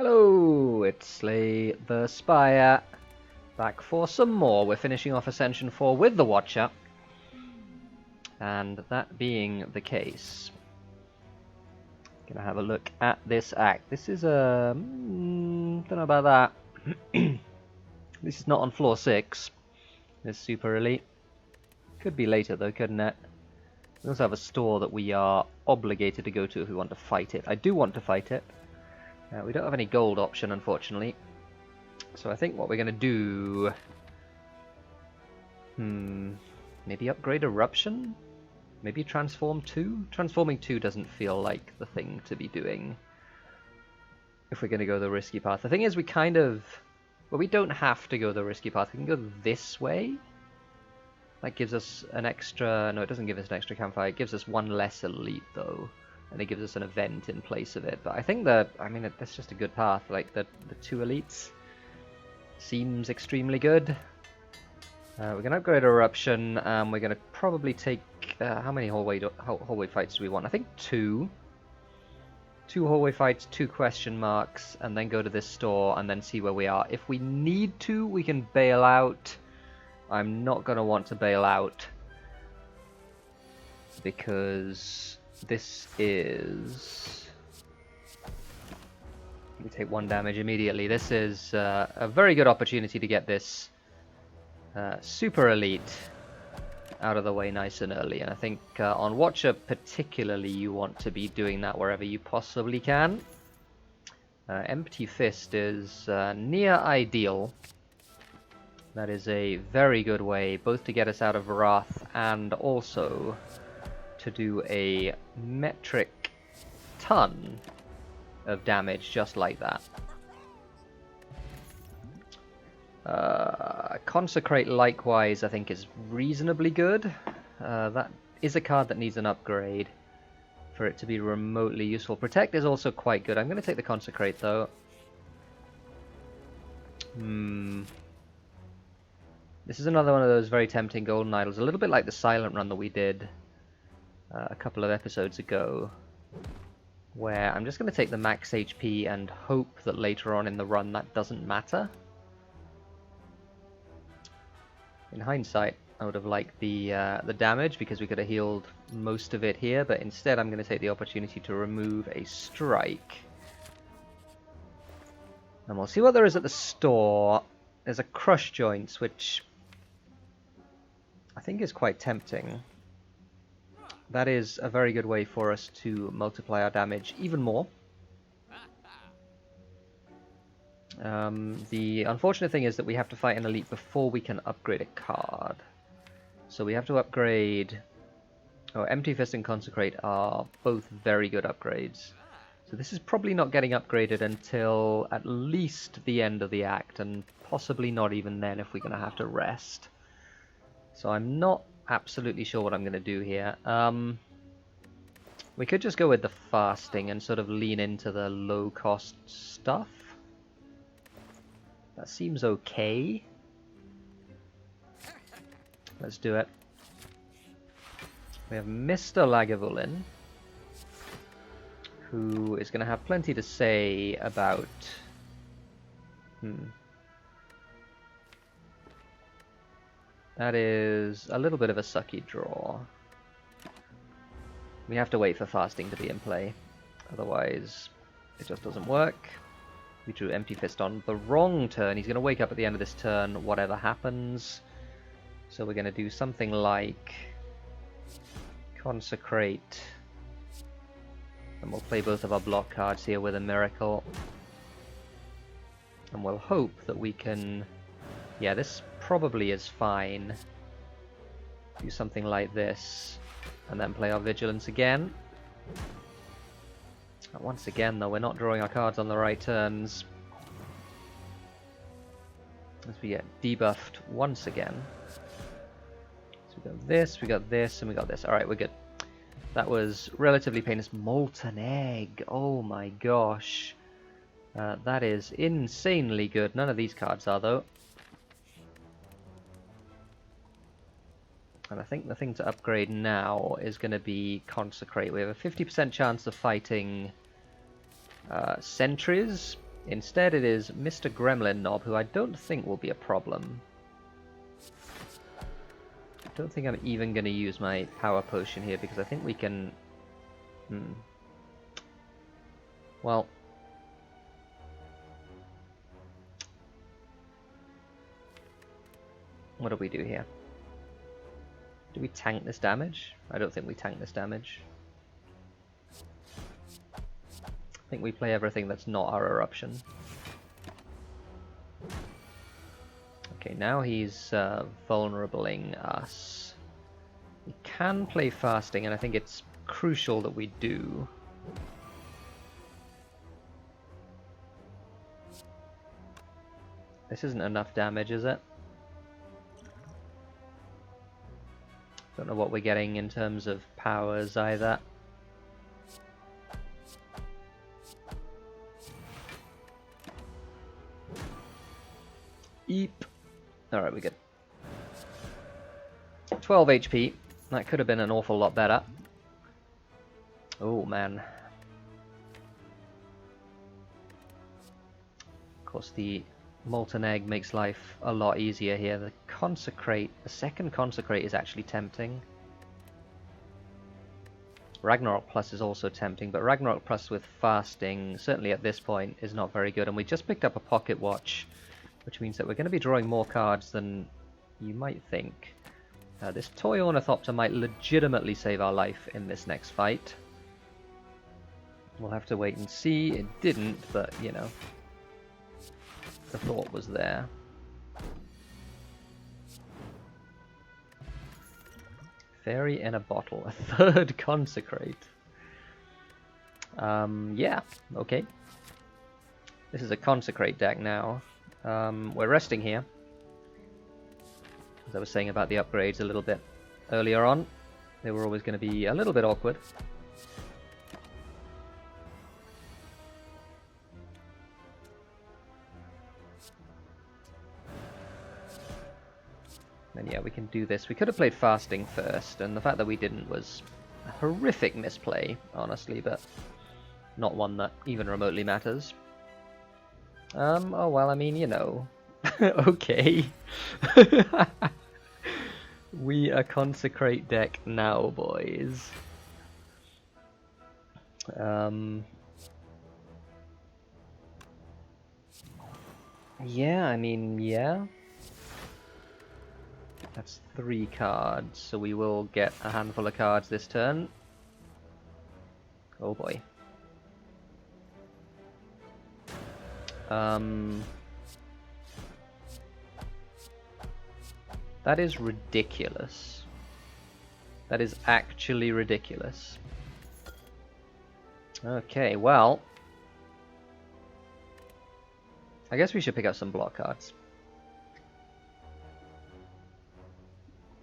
Hello, it's Slay the Spire, back for some more. We're finishing off Ascension 4 with the Watcher, and that being the case, gonna have a look at this act. This is a... don't know about that. This is not on floor 6, this super elite. Could be later though, couldn't it? We also have a store that we are obligated to go to if we want to fight it. I do want to fight it. We don't have any gold option, unfortunately. So I think what we're going to do... maybe upgrade Eruption? Maybe Transform 2? Transforming 2 doesn't feel like the thing to be doing if we're going to go the risky path. The thing is, we kind of... well, we don't have to go the risky path. We can go this way. That gives us an extra... no, it doesn't give us an extra campfire. It gives us one less elite, though. And it gives us an event in place of it. But I think that, I mean, that's just a good path. Like, the 2 elites seems extremely good. We're going to upgrade Eruption. We're going to probably take... how many hallway fights do we want? I think 2. 2 hallway fights, 2 question marks, and then go to this store and then see where we are. If we need to, we can bail out. I'm not going to want to bail out, because this is... we take 1 damage immediately. This is a very good opportunity to get this super elite out of the way nice and early. And I think on Watcher particularly, you want to be doing that wherever you possibly can. Empty Fist is near ideal. That is a very good way both to get us out of Wrath and also to do a metric ton of damage just like that. Consecrate likewise I think is reasonably good. That is a card that needs an upgrade for it to be remotely useful. Protect is also quite good. I'm going to take the Consecrate though. This is another one of those very tempting golden idols, a little bit like the Silent Run that we did a couple of episodes ago, where I'm just going to take the max HP and hope that later on in the run that doesn't matter. In hindsight, I would have liked the damage because we could have healed most of it here, but instead I'm going to take the opportunity to remove a strike. And we'll see what there is at the store. There's a Crush Joints, which I think is quite tempting. That is a very good way for us to multiply our damage even more. The unfortunate thing is that we have to fight an elite before we can upgrade a card. So we have to upgrade... oh, Empty Fist and Consecrate are both very good upgrades. So this is probably not getting upgraded until at least the end of the act, and possibly not even then if we're going to have to rest. So I'm not absolutely sure what I'm going to do here. We could just go with the fasting and sort of lean into the low-cost stuff. That seems okay. Let's do it. We have Mr. Lagavulin, who is going to have plenty to say about... that is a little bit of a sucky draw. We have to wait for fasting to be in play, otherwise it just doesn't work. We drew Empty Fist on the wrong turn. He's going to wake up at the end of this turn, whatever happens. So we're going to do something like Consecrate. And we'll play both of our block cards here with a Miracle. And we'll hope that we can... yeah, this probably is fine. Do something like this. And then play our Vigilance again. Once again, though, we're not drawing our cards on the right turns. As we get debuffed once again. So we got this, and we got this. Alright, we're good. That was relatively painless. Molten Egg! Oh my gosh. That is insanely good. None of these cards are, though. And I think the thing to upgrade now is going to be Consecrate. We have a 50% chance of fighting sentries, Instead it is Mr. Gremlin Knob, who I don't think will be a problem. I don't think I'm even going to use my power potion here, because I think we can... Well... What do we do here? Do we tank this damage? I don't think we tank this damage. I think we play everything that's not our eruption. Okay, now he's vulnerabling us. We can play fasting, and I think it's crucial that we do. This isn't enough damage, is it? Don't know what we're getting in terms of powers either. Eep. Alright, we're good. 12 HP. That could have been an awful lot better. Oh, man. Of course, the Molten Egg makes life a lot easier here. The Consecrate, the second Consecrate is actually tempting. Ragnarok Plus is also tempting, but Ragnarok Plus with fasting, certainly at this point, is not very good. And we just picked up a Pocket Watch, which means that we're going to be drawing more cards than you might think. This Toy Ornithopter might legitimately save our life in this next fight. We'll have to wait and see. It didn't, but, you know, the thought was there. Fairy in a bottle. A third Consecrate. Yeah, okay. This is a Consecrate deck now. We're resting here. As I was saying about the upgrades a little bit earlier on, they were always going to be a little bit awkward. And yeah, we can do this. We could have played fasting first, and the fact that we didn't was a horrific misplay, honestly, but not one that even remotely matters. Oh well, I mean, you know. Okay. We a Consecrate deck now, boys. Yeah, I mean, yeah. That's 3 cards, so we will get a handful of cards this turn. Oh boy. That is ridiculous. That is actually ridiculous. Okay, well, I guess we should pick up some block cards.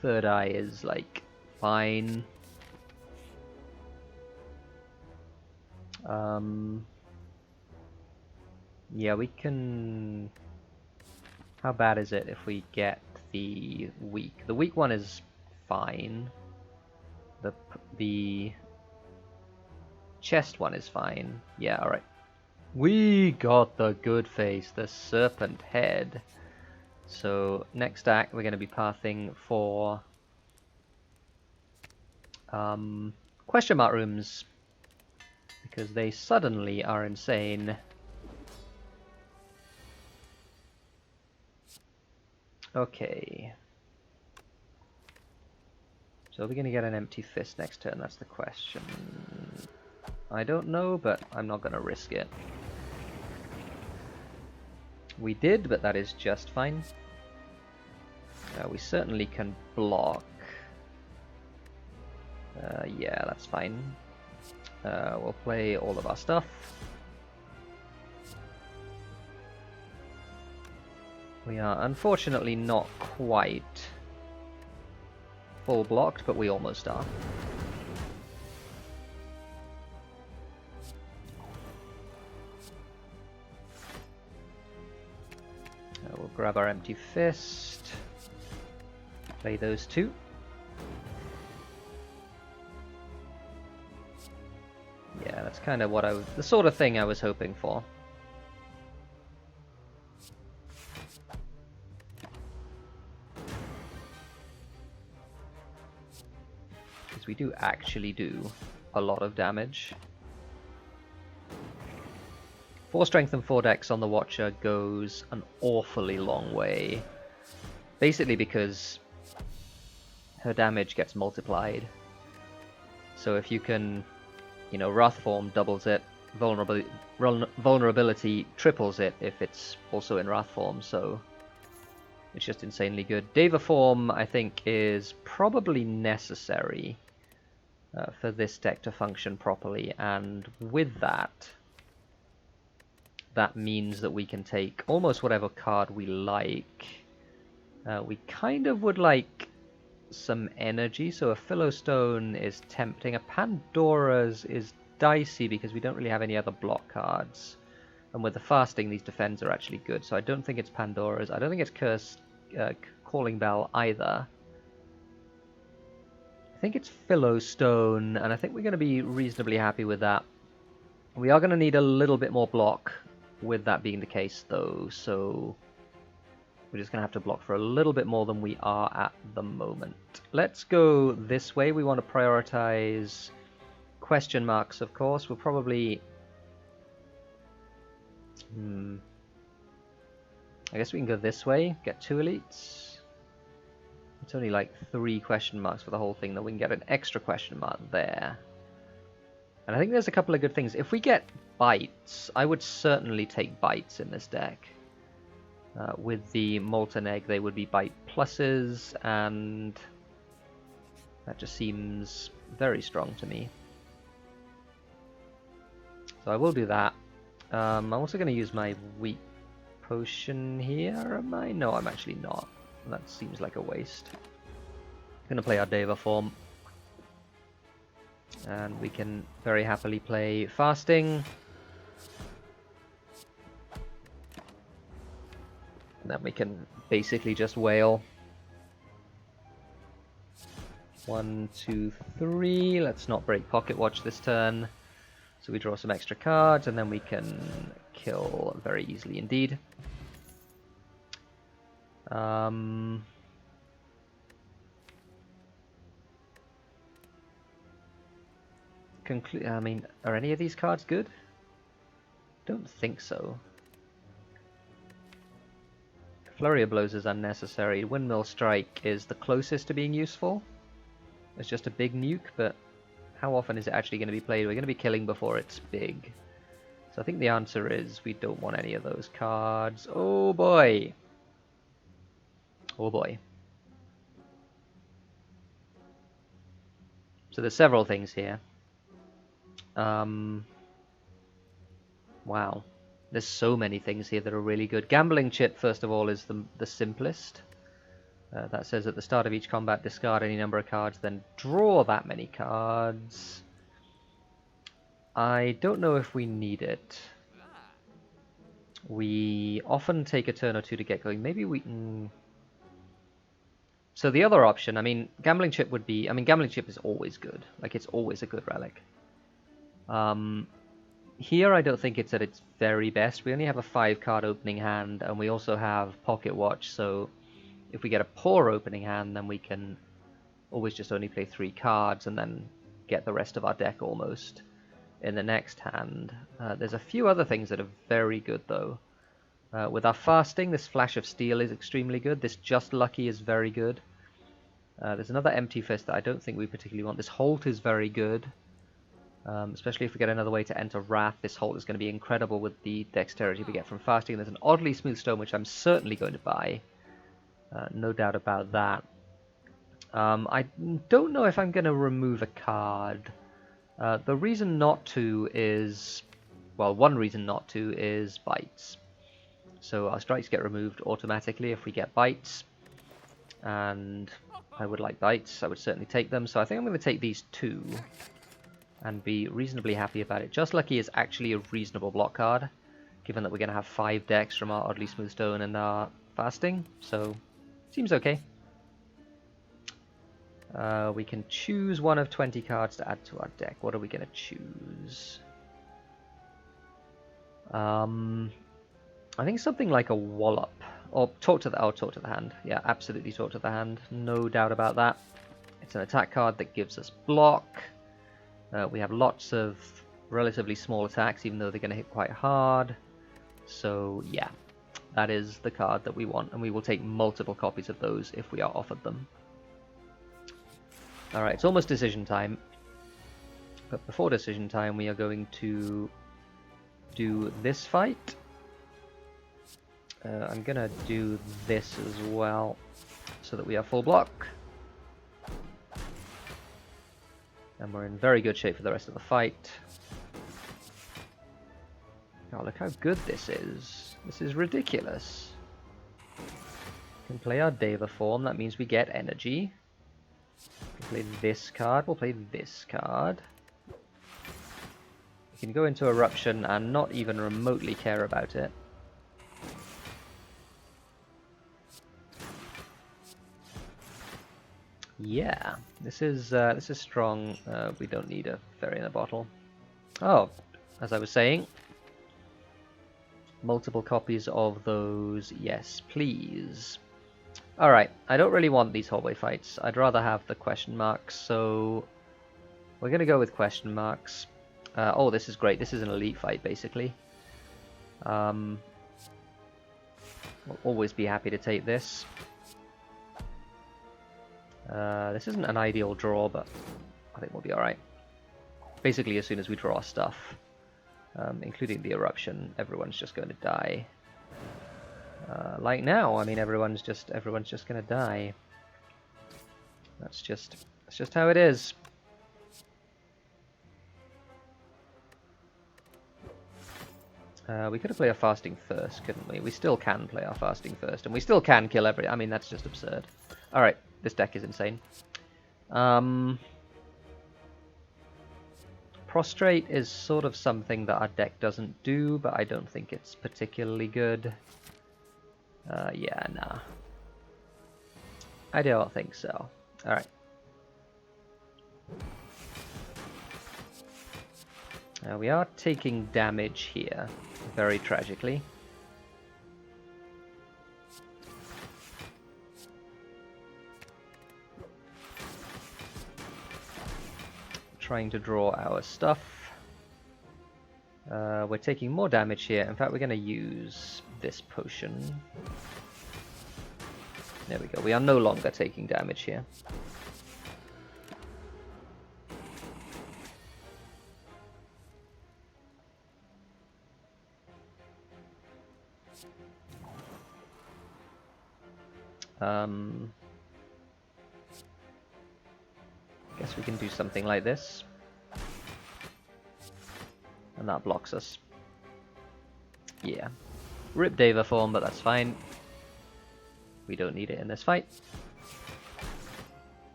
Third Eye is, like, fine. Yeah, we can... How bad is it if we get the weak? The weak one is fine. The chest one is fine. Yeah, alright. We got the good face, the serpent head. So next act we're going to be pathing for question mark rooms, because they suddenly are insane. Okay. So are we going to get an empty fist next turn? That's the question. I don't know, but I'm not going to risk it. We did, but that is just fine. We certainly can block. Yeah, that's fine. We'll play all of our stuff. We are unfortunately not quite full blocked, but we almost are. We'll grab our empty fist, play those 2. Yeah, that's kind of what the sort of thing I was hoping for. because we do actually do a lot of damage. 4 strength and 4 dex on the Watcher goes an awfully long way. Basically because her damage gets multiplied. So if you can, you know, Wrath Form doubles it, vulnerability triples it if it's also in Wrath Form, so it's just insanely good. Deva Form, I think, is probably necessary for this deck to function properly, and with that, that means that we can take almost whatever card we like. We kind of would like some energy, so a Philostone is tempting. A Pandora's is dicey because we don't really have any other block cards. And with the fasting, these defends are actually good, so I don't think it's Pandora's. I don't think it's Calling Bell either. I think it's Philostone, and I think we're going to be reasonably happy with that. We are going to need a little bit more block with that being the case, though, so we're just going to have to block for a little bit more than we are at the moment. Let's go this way. We want to prioritize question marks, of course. We'll probably... I guess we can go this way, get 2 elites. It's only like 3 question marks for the whole thing, though. We can get an extra question mark there. And I think there's a couple of good things. If we get bites, I would certainly take bites in this deck. With the Molten Egg, they would be bite pluses, and that just seems very strong to me. So I will do that. I'm also going to use my weak potion here, am I? No, I'm actually not. That seems like a waste. I'm going to play our Deva Form. And we can very happily play Fasting. And then we can basically just wail. 1, 2, 3. Let's not break Pocket Watch this turn. So we draw some extra cards, and then we can kill very easily indeed. I mean, are any of these cards good? Don't think so. Flurry of Blows is unnecessary. Windmill Strike is the closest to being useful. It's just a big nuke, but how often is it actually going to be played? We're going to be killing before it's big. So I think the answer is we don't want any of those cards. Oh boy! Oh boy. So there's several things here. Wow. There's so many things here that are really good. Gambling Chip, first of all, is the simplest. That says at the start of each combat, discard any number of cards, then draw that many cards. I don't know if we need it. We often take a turn or two to get going. Maybe we can... So the other option, I mean, Gambling Chip would be... I mean, Gambling Chip is always good. Like, it's always a good relic. Here, I don't think it's at its very best. We only have a 5-card opening hand, and we also have Pocket Watch, so if we get a poor opening hand, then we can always just only play 3 cards and then get the rest of our deck almost in the next hand. There's a few other things that are very good, though. With our Fasting, this Flash of Steel is extremely good. This Just Lucky is very good. There's another Empty Fist that I don't think we particularly want. This Halt is very good. Especially if we get another way to enter Wrath. This Halt is going to be incredible with the dexterity we get from Fasting. There's an Oddly Smooth Stone, which I'm certainly going to buy. No doubt about that. I don't know if I'm going to remove a card. The reason not to is... Well, one reason not to is bites. So our strikes get removed automatically if we get bites. And I would like bites. I would certainly take them. So I think I'm going to take these 2. And be reasonably happy about it. Just Lucky is actually a reasonable block card, given that we're going to have 5 decks from our Oddly Smooth Stone and our Fasting, so seems okay. We can choose one of 20 cards to add to our deck. What are we going to choose? I think something like a Wallop, or talk to the hand. Yeah, absolutely talk to the hand. No doubt about that. It's an attack card that gives us block. We have lots of relatively small attacks, even though they're going to hit quite hard. So yeah, that is the card that we want, and we will take multiple copies of those if we are offered them. Alright, it's almost decision time. But before decision time, we are going to do this fight. I'm going to do this as well, so that we have full block. And we're in very good shape for the rest of the fight. Oh, look how good this is. This is ridiculous. We can play our Deva form, that means we get energy. We can play this card, we'll play this card. We can go into Eruption and not even remotely care about it. Yeah, this is strong. We don't need a fairy in a bottle. Oh, as I was saying, multiple copies of those, yes, please. Alright, I don't really want these hallway fights. I'd rather have the question marks, so we're going to go with question marks. Oh, this is great. This is an elite fight, basically. We'll always be happy to take this. This isn't an ideal draw, but I think we'll be alright. Basically, as soon as we draw stuff, including the Eruption, everyone's just going to die. Like now, I mean, everyone's just going to die. That's just how it is. We could have played our fasting first, couldn't we? We still can play our fasting first, and we still can kill every... I mean, that's just absurd. Alright, this deck is insane. Prostrate is sort of something that our deck doesn't do, but I don't think it's particularly good. Yeah, nah. I don't think so. Alright. We are taking damage here, very tragically. Trying to draw our stuff. We're taking more damage here. In fact, we're going to use this potion. There we go. We are no longer taking damage here. Guess we can do something like this. And that blocks us. Yeah. Rip Deva form, but that's fine. We don't need it in this fight.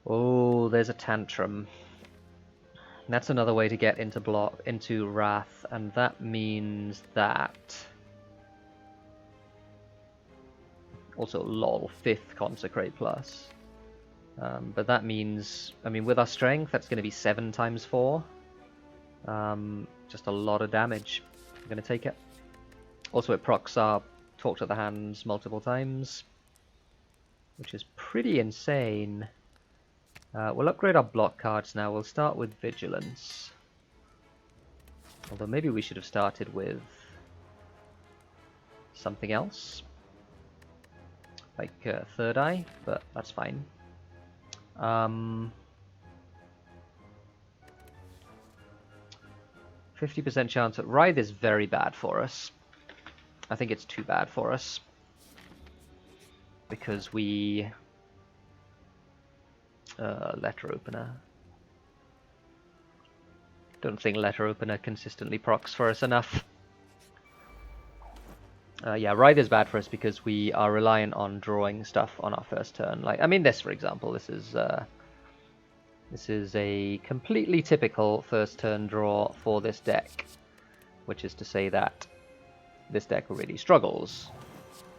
Oh, there's a Tantrum. That's another way to get into Wrath, and that means that... Also, lol, 5th Consecrate plus. But that means, I mean, with our strength, that's going to be 7 times 4. Just a lot of damage. I'm going to take it. Also, it procs our Talk to the Hands multiple times, which is pretty insane. We'll upgrade our block cards now. We'll start with Vigilance. Although maybe we should have started with something else. Like Third Eye, but that's fine. 50% chance at Writhe is very bad for us. I think it's too bad for us. Because we... Letter Opener. Don't think Letter Opener consistently procs for us enough. Yeah, Writhe is bad for us because we are reliant on drawing stuff on our first turn. Like, I mean, this, for example, this is a completely typical first turn draw for this deck, which is to say that this deck really struggles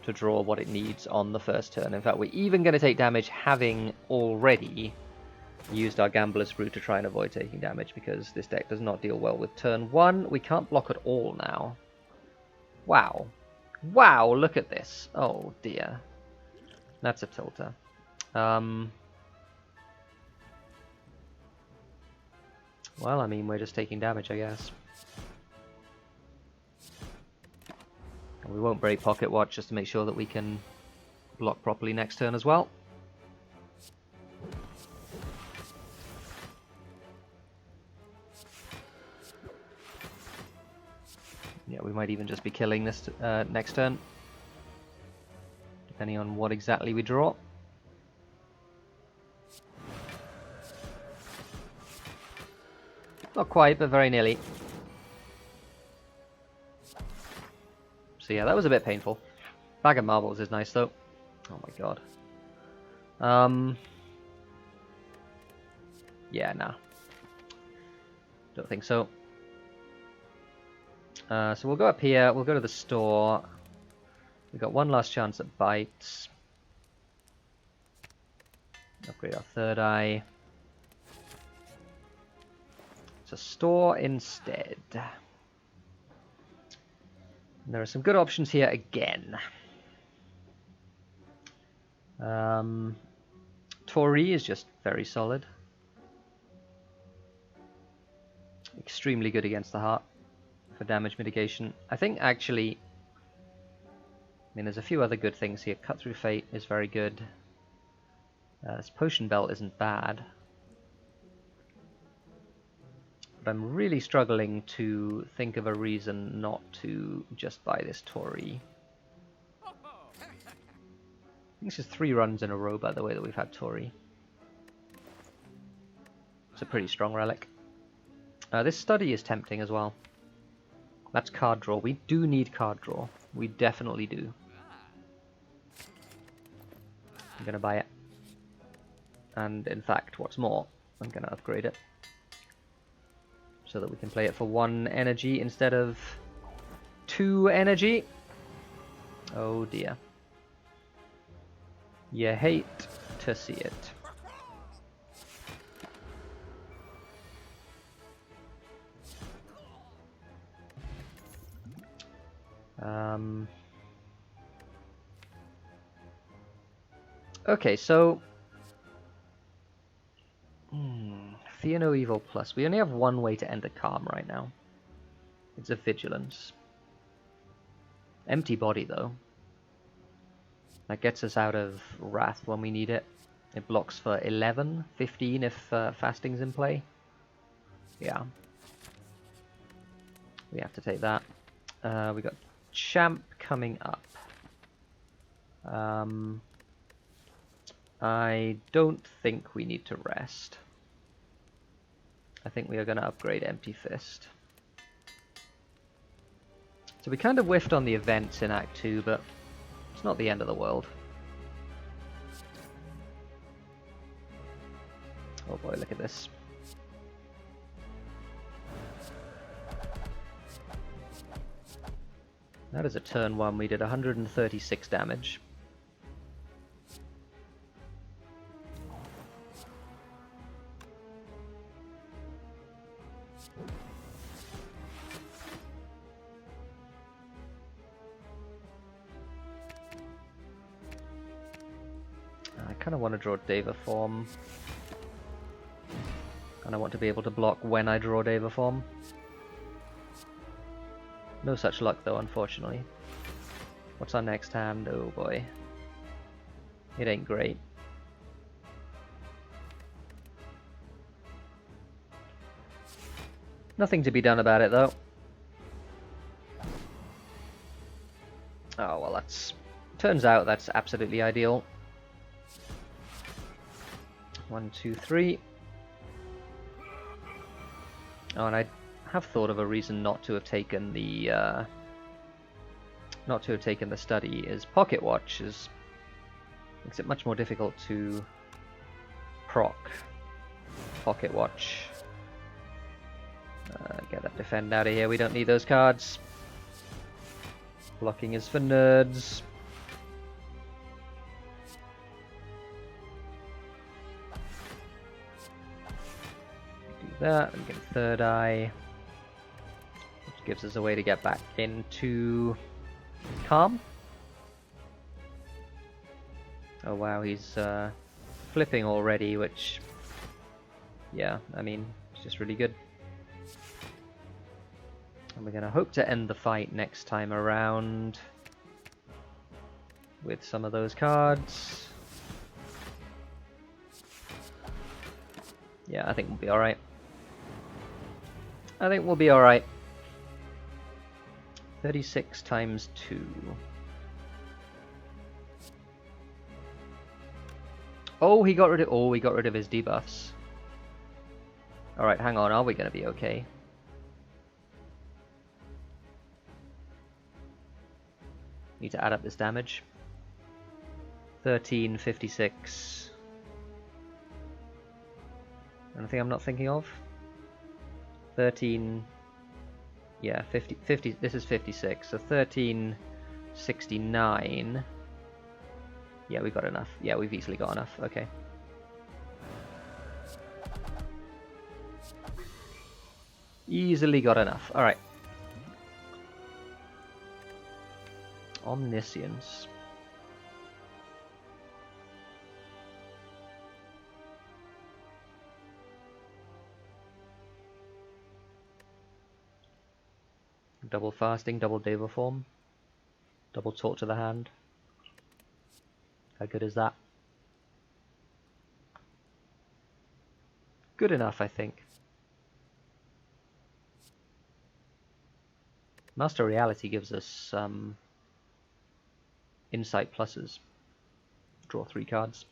to draw what it needs on the first turn. In fact, we're even going to take damage having already used our Gambler's Route to try and avoid taking damage, because this deck does not deal well with turn 1. We can't block at all now. Wow. Wow, look at this. Oh dear. That's a tilter. Well, I mean, we're just taking damage, I guess. And we won't break Pocket Watch just to make sure that we can block properly next turn as well. Yeah, we might even just be killing this next turn, depending on what exactly we draw. Not quite, but very nearly. So yeah, that was a bit painful. Bag of marbles is nice though. Oh my god. Yeah, nah. Don't think so. So we'll go up here, we'll go to the store. We've got one last chance at bites. Upgrade our third eye. So store instead. And there are some good options here again. Tori is just very solid. Extremely good against the heart for damage mitigation. I think actually, I mean, there's a few other good things here. Cut Through Fate is very good. This Potion Belt isn't bad. But I'm really struggling to think of a reason not to just buy this Tori. I think this is 3 runs in a row, by the way, that we've had Tori. It's a pretty strong relic. This Study is tempting as well. That's card draw. We do need card draw. We definitely do. I'm going to buy it. And in fact, what's more, I'm going to upgrade it. So that we can play it for 1 energy instead of 2 energy. Oh dear. You hate to see it. Okay, so Fear No Evil Plus. We only have one way to end a calm right now. It's a Vigilance. Empty Body, though. That gets us out of Wrath when we need it. It blocks for 11, 15 if Fasting's in play. Yeah. We have to take that. We got Champ coming up. I don't think we need to rest. I think we are going to upgrade Empty Fist. So we kind of whiffed on the events in Act 2, but it's not the end of the world. Oh boy, look at this. That is a turn 1. We did 136 damage. I kind of want to draw Deva Form. And I want to be able to block when I draw Deva Form. No such luck though, unfortunately. What's our next hand? Oh boy. It ain't great. Nothing to be done about it though. Oh well, that's... turns out that's absolutely ideal. 1, 2, 3. Oh, and I have thought of a reason not to have taken the study. Is Pocket Watch makes it much more difficult to proc Pocket Watch. Get that defend out of here. We don't need those cards. Blocking is for nerds. That and get a third eye, which gives us a way to get back into calm. Oh wow, he's flipping already, which, yeah, I mean, it's just really good. And we're going to hope to end the fight next time around with some of those cards. Yeah, I think we'll be alright. I think we'll be alright. 36 times 2. Oh, he got rid of his debuffs. Alright, hang on, are we going to be okay? Need to add up this damage. 13, 56. Anything I'm not thinking of? 13... Yeah, 50, this is 56, so 13, 69. Yeah, we got enough. Yeah, we've easily got enough. Okay. Easily got enough. Alright. Omniscience. Double fasting, double Deva form. Double talk to the hand. How good is that? Good enough, I think. Master Reality gives us insight pluses. Draw 3 cards.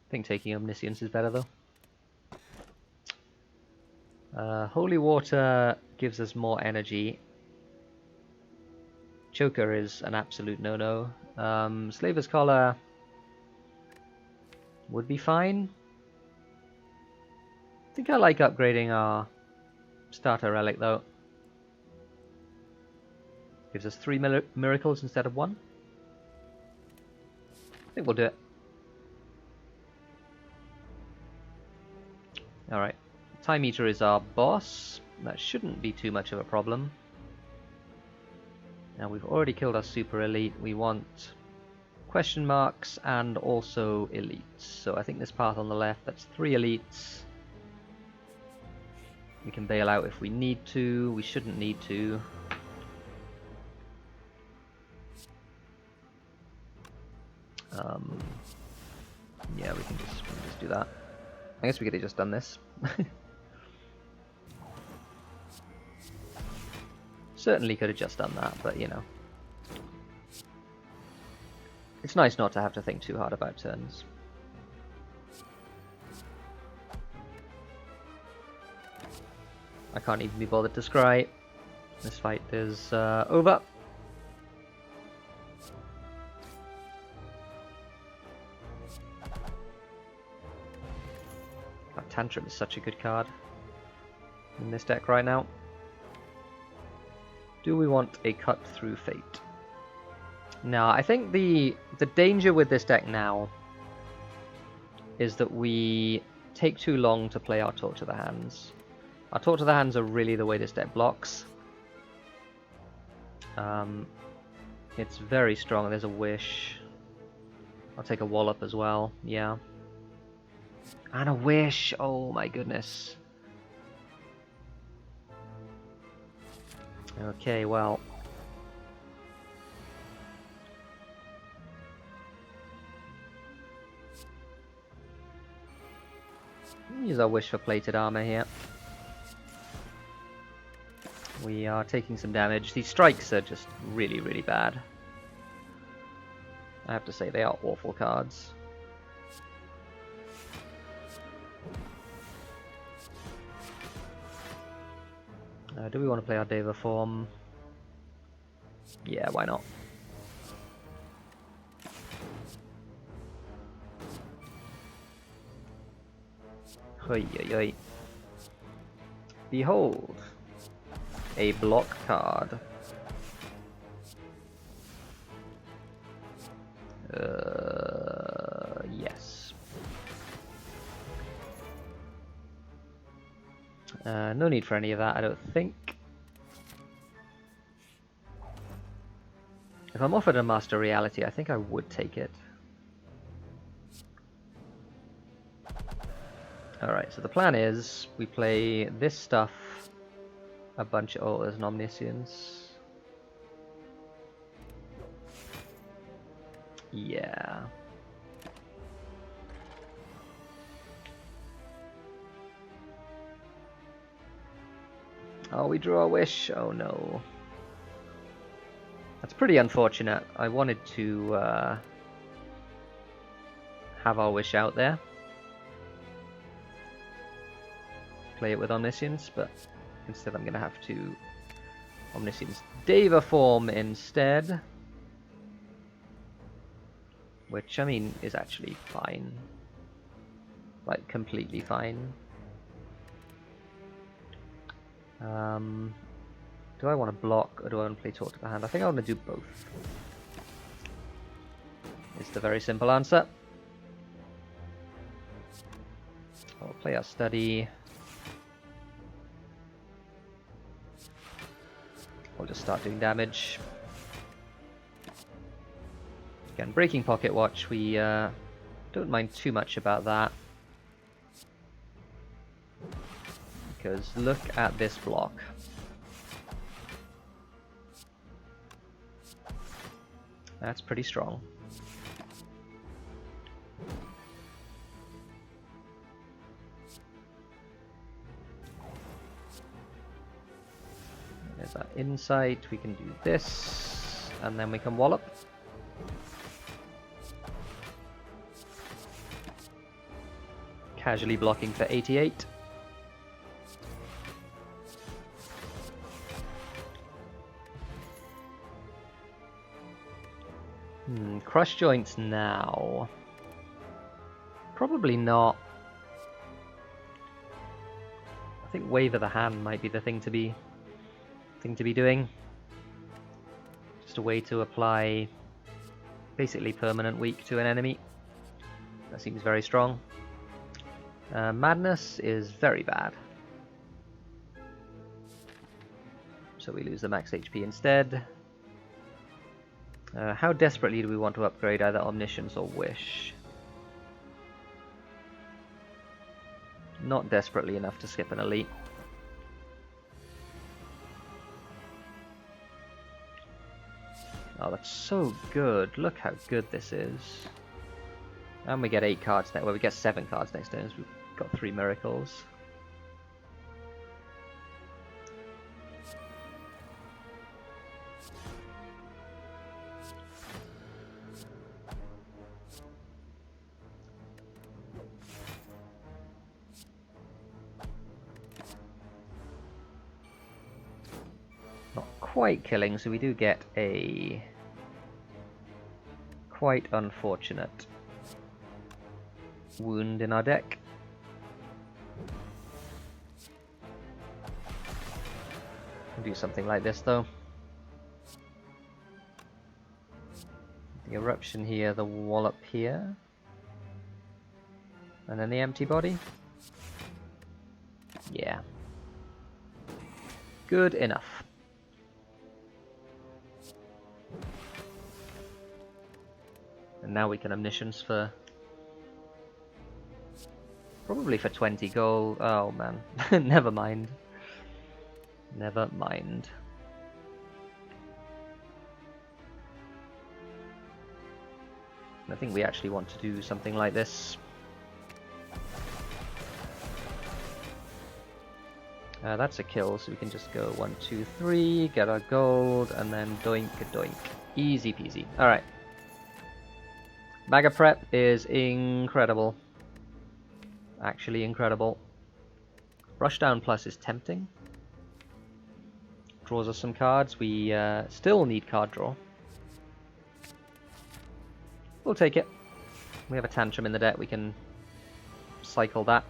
I think taking Omniscience is better though. Holy Water gives us more energy. Choker is an absolute no-no. Slaver's Collar would be fine. I think I like upgrading our starter relic though. Gives us 3 miracles instead of 1. I think we'll do it. Alright. Time Eater is our boss. That shouldn't be too much of a problem. Now we've already killed our super elite. We want question marks and also elites. So I think this path on the left, that's 3 elites. We can bail out if we need to. We shouldn't need to. Yeah, we can just do that. I guess we could have just done this. Certainly could have just done that, but you know. It's nice not to have to think too hard about turns. I can't even be bothered to scry. This fight is over. Tantrum is such a good card in this deck right now. Do we want a Cut Through Fate? Now, I think the danger with this deck now is that we take too long to play our Talk to the Hands. Our Talk to the Hands are really the way this deck blocks. It's very strong. There's a Wish. I'll take a Wallop as well. Yeah. And a Wish! Oh my goodness. Okay, well. Use our Wish for plated armor here. We are taking some damage. These strikes are just really, really bad. I have to say, they are awful cards. Do we want to play our Deva form? Yeah, why not? Hoi, hoi, hoi. Behold, a block card. Yes. No need for any of that, I don't think. If I'm offered a Master Reality, I think I would take it. Alright, so the plan is we play this stuff, a bunch of... Oh, there's an Omniscience. Yeah. Oh, we drew our wish. Oh no. That's pretty unfortunate. I wanted to have our wish out there. Play it with Omniscience, but instead I'm going to have to Omniscience Deva form instead. Which, I mean, is actually fine. Like, completely fine. Do I want to block, or do I want to play Talk to the Hand? I think I want to do both. It's the very simple answer. I'll play our Study. We'll just start doing damage. Again, Breaking Pocket Watch, we don't mind too much about that. Because look at this block. That's pretty strong. There's our Insight, we can do this, and then we can wallop. Casually blocking for 88. Crush joints now. Probably not. I think Wave of the Hand might be the thing to be doing. Just a way to apply basically permanent weak to an enemy. That seems very strong. Madness is very bad. So we lose the max HP instead. How desperately do we want to upgrade either Omniscience or Wish? Not desperately enough to skip an Elite. Oh, that's so good. Look how good this is. And we get 8 cards next. Well, we get 7 cards next turn. So we've got 3 miracles. Not quite killing, so we do get a quite unfortunate wound in our deck. We'll do something like this though. The Eruption here, the Wallop here, and then the Empty Body. Yeah. Good enough. And now we can Omniscience for... probably for 20 gold. Oh man. Never mind. Never mind. I think we actually want to do something like this. That's a kill, so we can just go 1, 2, 3, get our gold, and then doink, doink. Easy peasy. Alright. Bag of Prep is incredible. Actually incredible. Rushdown Plus is tempting. Draws us some cards. We still need card draw. We'll take it. We have a Tantrum in the deck. We can cycle that.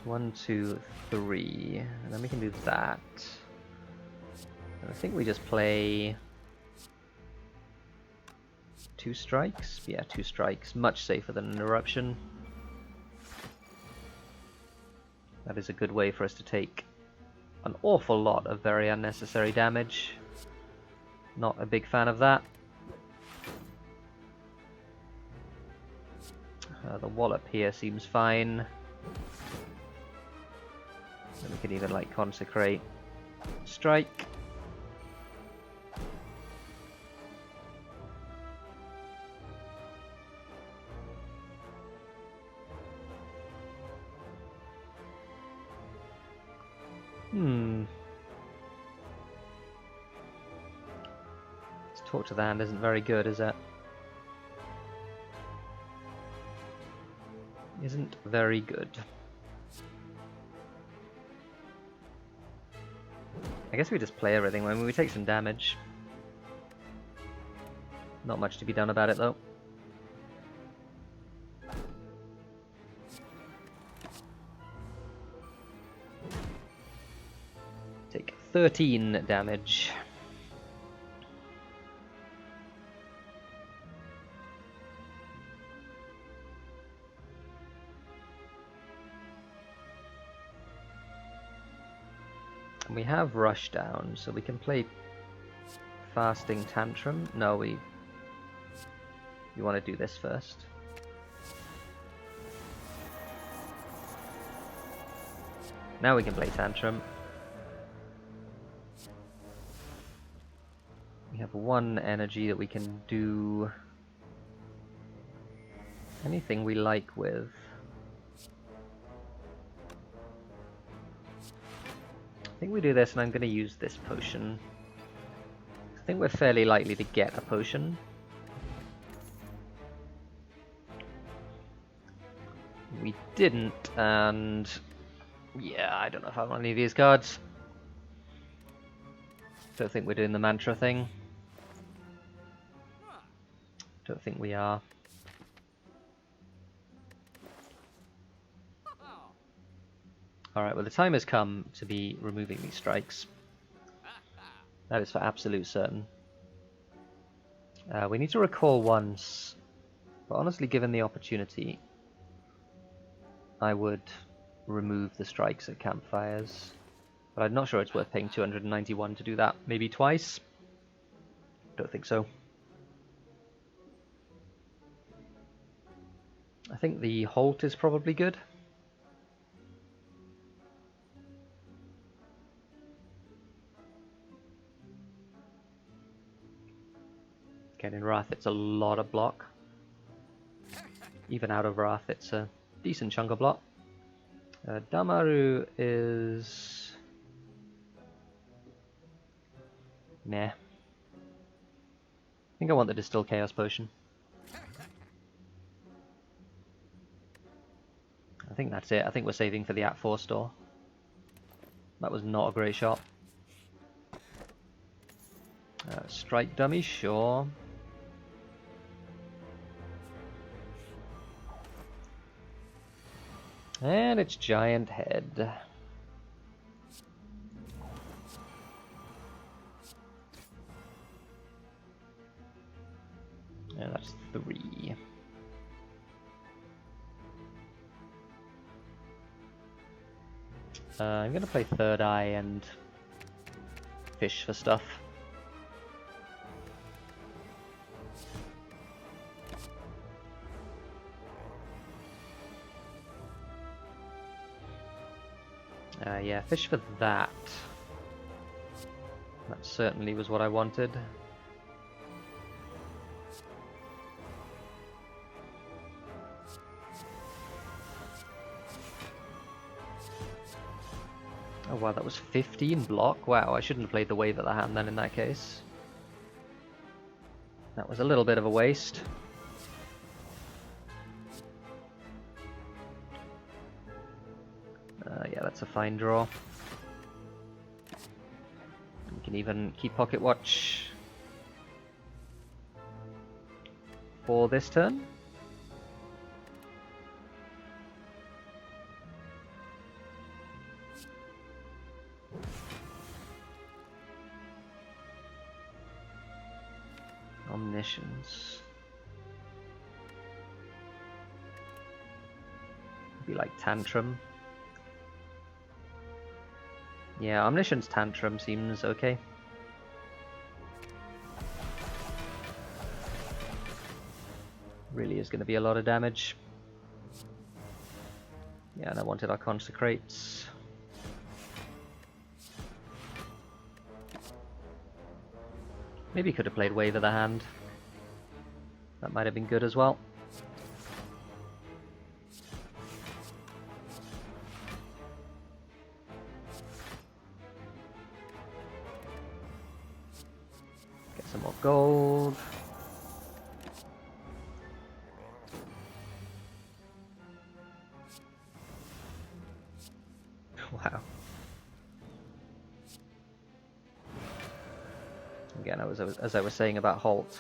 One, two, three, and then we can do that. And I think we just play 2 strikes? Yeah, 2 strikes. Much safer than an eruption. That is a good way for us to take an awful lot of very unnecessary damage. Not a big fan of that. The wallop here seems fine. And we can even like consecrate strike. This talk to the hand isn't very good, is it? Isn't very good. I guess we just play everything. I mean, we take some damage. Not much to be done about it, though. Take 13 damage. We have Rush down, so we can play Fasting Tantrum. No, we want to do this first. Now we can play Tantrum. We have 1 energy that we can do anything we like with. I think we do this, and I'm going to use this potion. I think we're fairly likely to get a potion. We didn't, and yeah, I don't know if I want any of these cards. Don't think we're doing the mantra thing. Don't think we are. Alright, well the time has come to be removing these strikes. That is for absolute certain. We need to recall once, but honestly given the opportunity, I would remove the strikes at campfires. But I'm not sure it's worth paying 291 to do that. Maybe twice? Don't think so. I think the halt is probably good. Again, in Wrath it's a lot of block. Even out of Wrath it's a decent chunk of block. Damaru is... meh. I think I want the Distilled Chaos Potion. I think that's it. I think we're saving for the Act 4 store. That was not a great shot. Strike dummy, sure. And it's Giant Head. And that's 3. I'm gonna play Third Eye and fish for stuff. Yeah, fish for that. That certainly was what I wanted. Oh wow, that was 15 block. Wow, I shouldn't have played the Wave at the hand then in that case. That was a little bit of a waste. Yeah, that's a fine draw. We can even keep Pocket Watch for this turn. Omniscience. Maybe like Tantrum. Yeah, Omniscience Tantrum seems okay. Really is going to be a lot of damage. Yeah, and I wanted our Consecrates. Maybe could have played Wave of the Hand. That might have been good as well. Get some more gold. Wow. Again, as I was saying about Halt,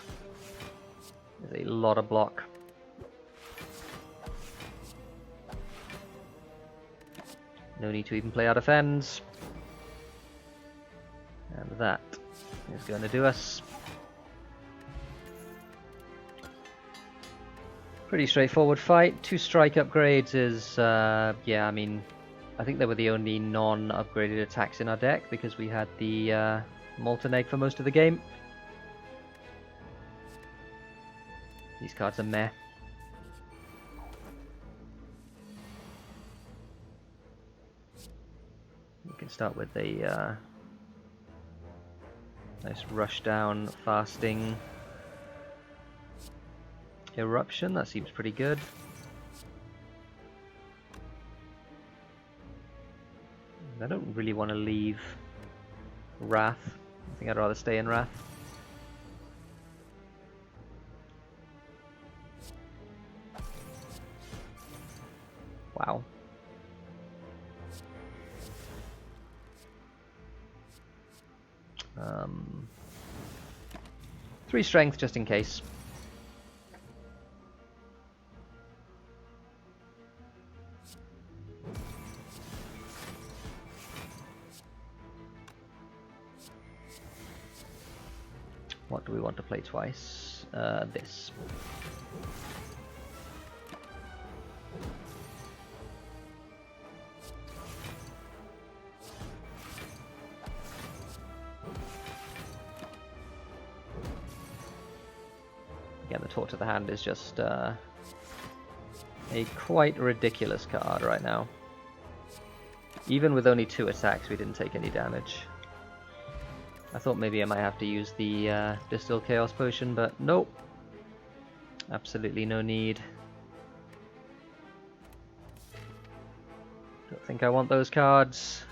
there's a lot of block. No need to even play our defense. And that is going to do us. Pretty straightforward fight. 2 strike upgrades is, yeah, I mean, I think they were the only non-upgraded attacks in our deck because we had the Molten Egg for most of the game. These cards are meh. We can start with a nice rush down, fasting eruption. That seems pretty good. I don't really want to leave Wrath. I think I'd rather stay in Wrath. Wow. Three strength just in case. What do we want to play twice? This. Again, the Torch of the Hand is just a quite ridiculous card right now. Even with only 2 attacks, we didn't take any damage. I thought maybe I might have to use the Distill Chaos Potion, but nope. Absolutely no need. Don't think I want those cards.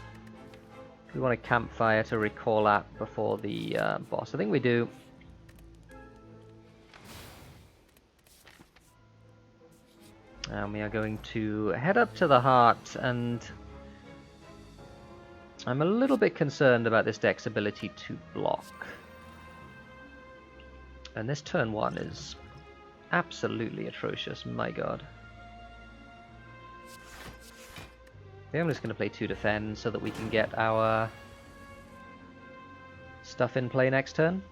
We want a Campfire to recall at before the boss. I think we do. And we are going to head up to the Heart, and I'm a little bit concerned about this deck's ability to block. And this turn 1 is absolutely atrocious, my god. I think I'm just going to play 2 defend so that we can get our stuff in play next turn.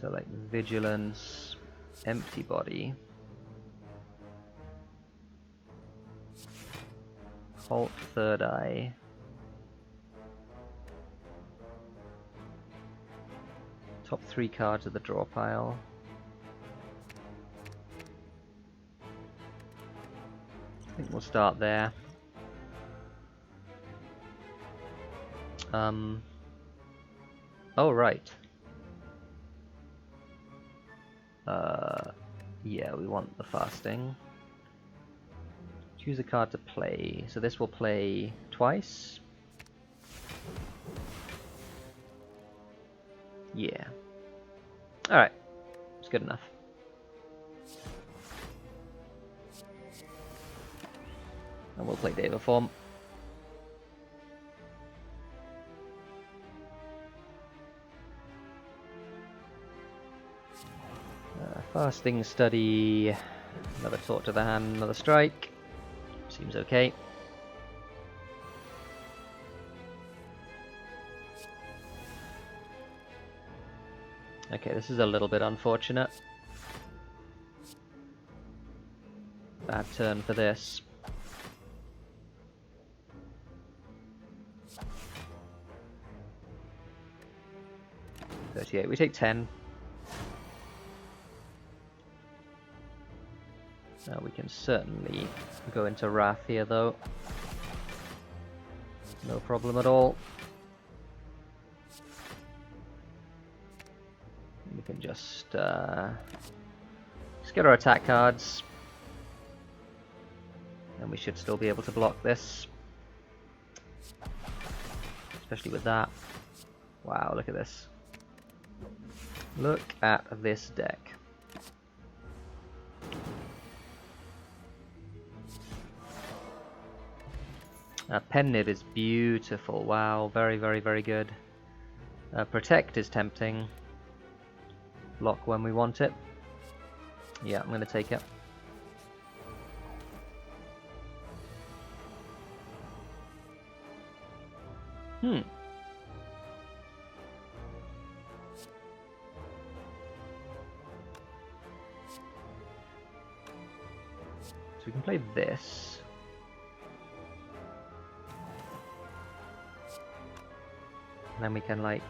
So like Vigilance, Empty Body, Halt, Third Eye, top 3 cards of the draw pile. I think we'll start there. Oh right. Yeah, we want the fasting. Choose a card to play. So this will play twice. Yeah. Alright. It's good enough. And we'll play Deva Form. Fasting Study, another Torch to the Hand, another strike. Seems okay. Okay, this is a little bit unfortunate. Bad turn for this. $38. We take 10. Now we can certainly go into Wrath here, though. No problem at all. We can just get our attack cards. And we should still be able to block this. Especially with that. Wow, look at this. Look at this deck. Pen Nib is beautiful. Wow, very, very, very good. Protect is tempting. Block when we want it. Yeah, I'm going to take it. So we can play this. And then we can, like,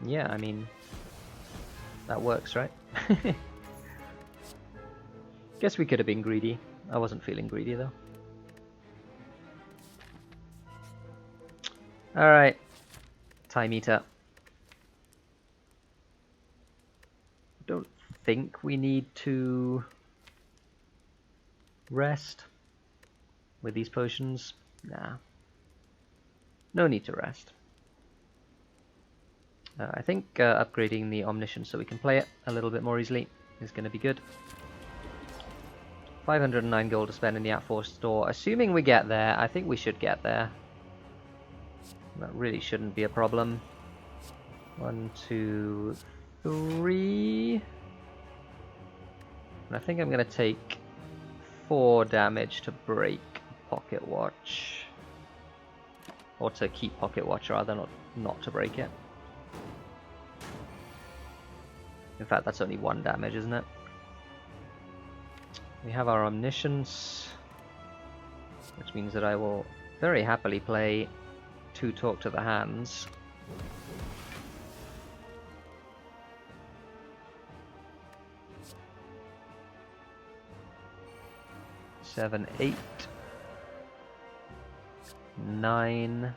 yeah, I mean, that works, right? Guess we could have been greedy. I wasn't feeling greedy, though. Alright. Time Eater. Don't think we need to rest with these potions. Nah. No need to rest. I think upgrading the Omniscience so we can play it a little bit more easily is going to be good. 509 gold to spend in the At4 store. Assuming we get there, I think we should get there. That really shouldn't be a problem. 1, 2, 3. And I think I'm going to take 4 damage to break Pocket Watch. Or to keep Pocket Watch, rather, not to break it. In fact, that's only 1 damage, isn't it? We have our Omniscience, which means that I will very happily play 2 Talk to the Hands. Seven, 8, 9,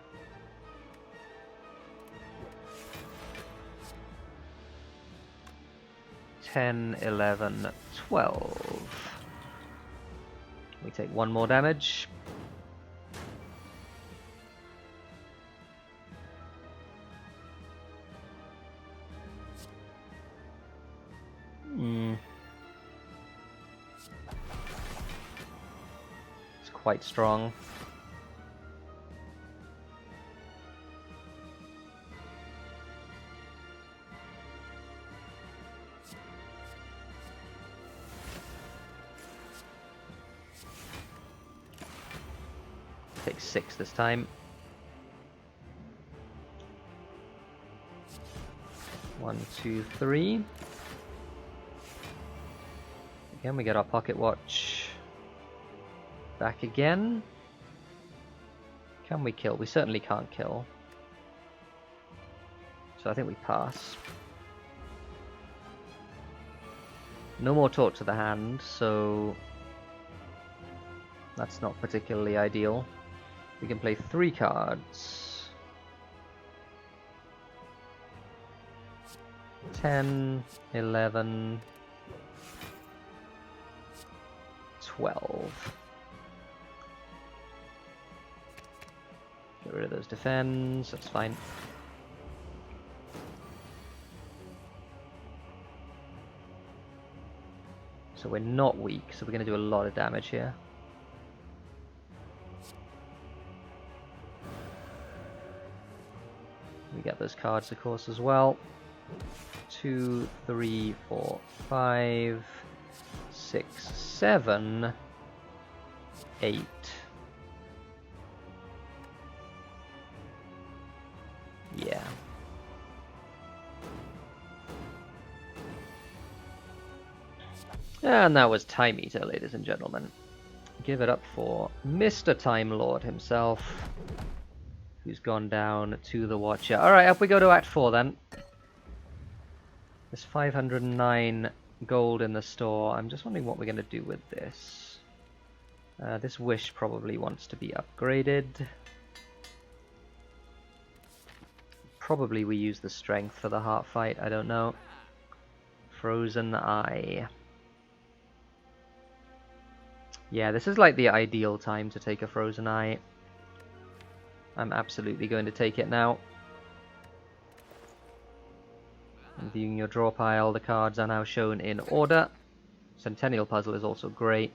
10, 11, 12. We take 1 more damage. It's quite strong. Take 6 this time. 1, 2, 3. Again, we get our Pocket Watch back again. Can we kill? We certainly can't kill. So I think we pass. No more Talk to the Hand, so that's not particularly ideal. We can play 3 cards. 10, 11, 12. Get rid of those defends, that's fine. So we're not weak, so we're going to do a lot of damage here. We get those cards, of course, as well. 2, 3, 4, 5, 6, 7, 8, And that was Time Eater, ladies and gentlemen. Give it up for Mr. Time Lord himself, who's gone down to the Watcher. Alright, up we go to Act 4 then. There's 509 gold in the store. I'm just wondering what we're going to do with this. This wish probably wants to be upgraded. Probably we use the strength for the heart fight, I don't know. Frozen Eye. Yeah, this is like the ideal time to take a Frozen Eye. I'm absolutely going to take it now. And viewing your draw pile, the cards are now shown in order. Centennial Puzzle is also great.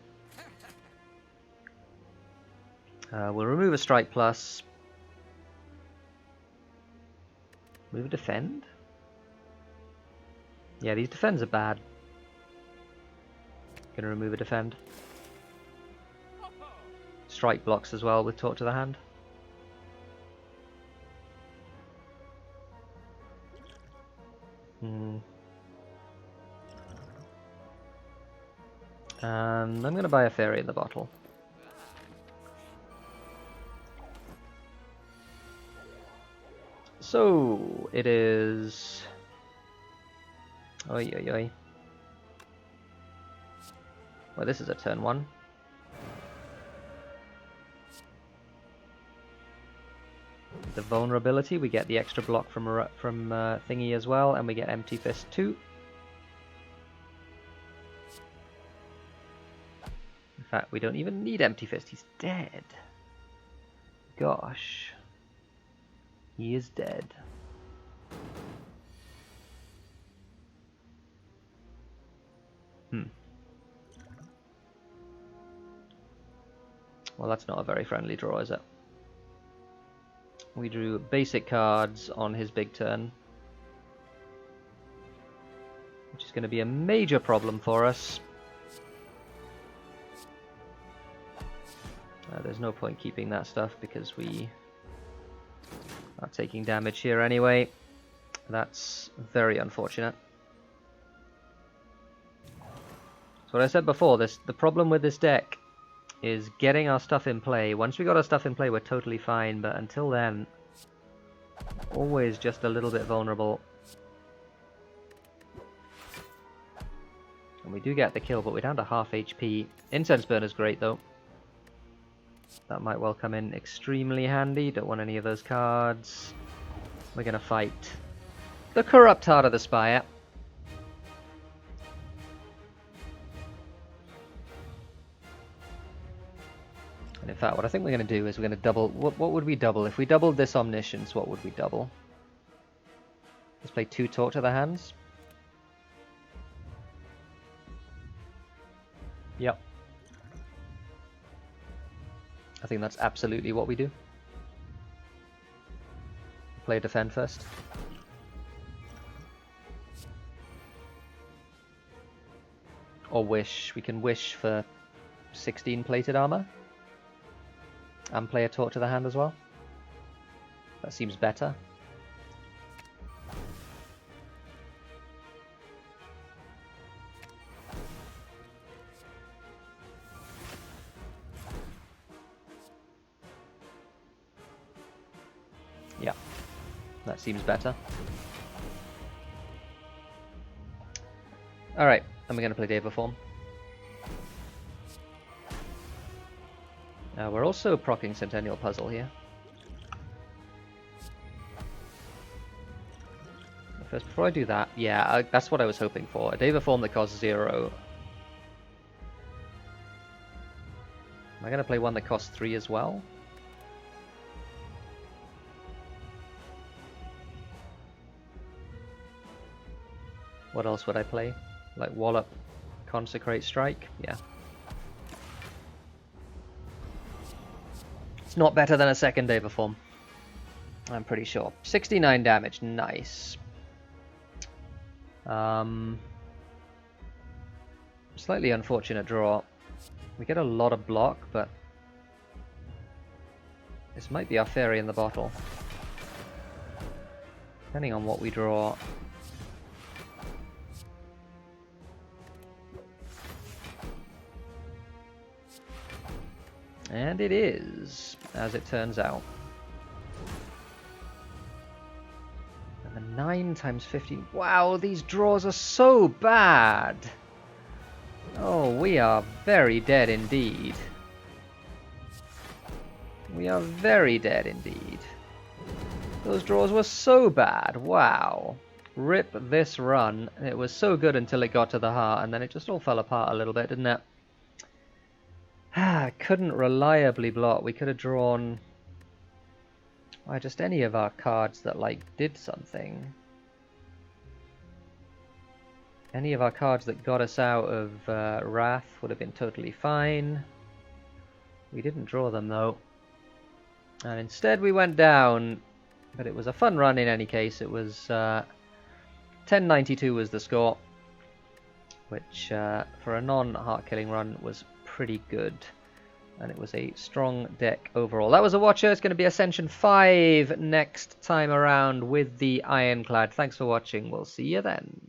We'll remove a Strike Plus. Move a Defend? Yeah, these Defends are bad. Gonna remove a Defend. Strike blocks as well with Talk to the Hand. And I'm gonna buy a Fairy in the Bottle. So it is. Oi, oi, oi. Well, this is a turn 1. The vulnerability, we get the extra block from Thingy as well, and we get Empty Fist 2. In fact, we don't even need Empty Fist, he's dead. Gosh. He is dead. Well, that's not a very friendly draw, is it? We drew basic cards on his big turn, which is going to be a major problem for us. There's no point keeping that stuff because we are taking damage here anyway. That's very unfortunate. So what I said before, the problem with this deck is getting our stuff in play. Once we got our stuff in play, we're totally fine, but until then, always just a little bit vulnerable. And we do get the kill, but we're down to half HP. Incense Burner's great, though. That might well come in extremely handy. Don't want any of those cards. We're going to fight the Corrupt Heart of the Spire. And in fact, what I think we're going to do is we're going to double... What would we double? If we doubled this Omniscience, what would we double? Let's play 2 Talk to the Hands. Yep. I think that's absolutely what we do. Play Defend first. Or Wish. We can Wish for 16 plated armor. And play a Talk to the Hand as well. That seems better. Yeah, that seems better. Alright, and we're going to play Deva Form. We're also proccing Centennial Puzzle here. First, before I do that, yeah, that's what I was hoping for. A Deva Form that costs 0. Am I going to play one that costs 3 as well? What else would I play? Like Wallop, Consecrate, Strike? Yeah. It's not better than a second Deva Form, I'm pretty sure. 69 damage, nice. Slightly unfortunate draw. We get a lot of block, but this might be our Fairy in the Bottle. Depending on what we draw. And it is, as it turns out. And the 9 times 15. Wow, these draws are so bad. Oh, we are very dead indeed. We are very dead indeed. Those draws were so bad. Wow. Rip this run. It was so good until it got to the heart, and then it just all fell apart a little bit, didn't it? Couldn't reliably block. We could have drawn just any of our cards that like did something. Any of our cards that got us out of Wrath would have been totally fine. We didn't draw them though. And instead we went down, but it was a fun run in any case. It was 1092 was the score, which for a non-heart-killing run was pretty good. And it was a strong deck overall. That was a watcher. It's going to be Ascension 5 next time around with the Ironclad. Thanks for watching. We'll see you then.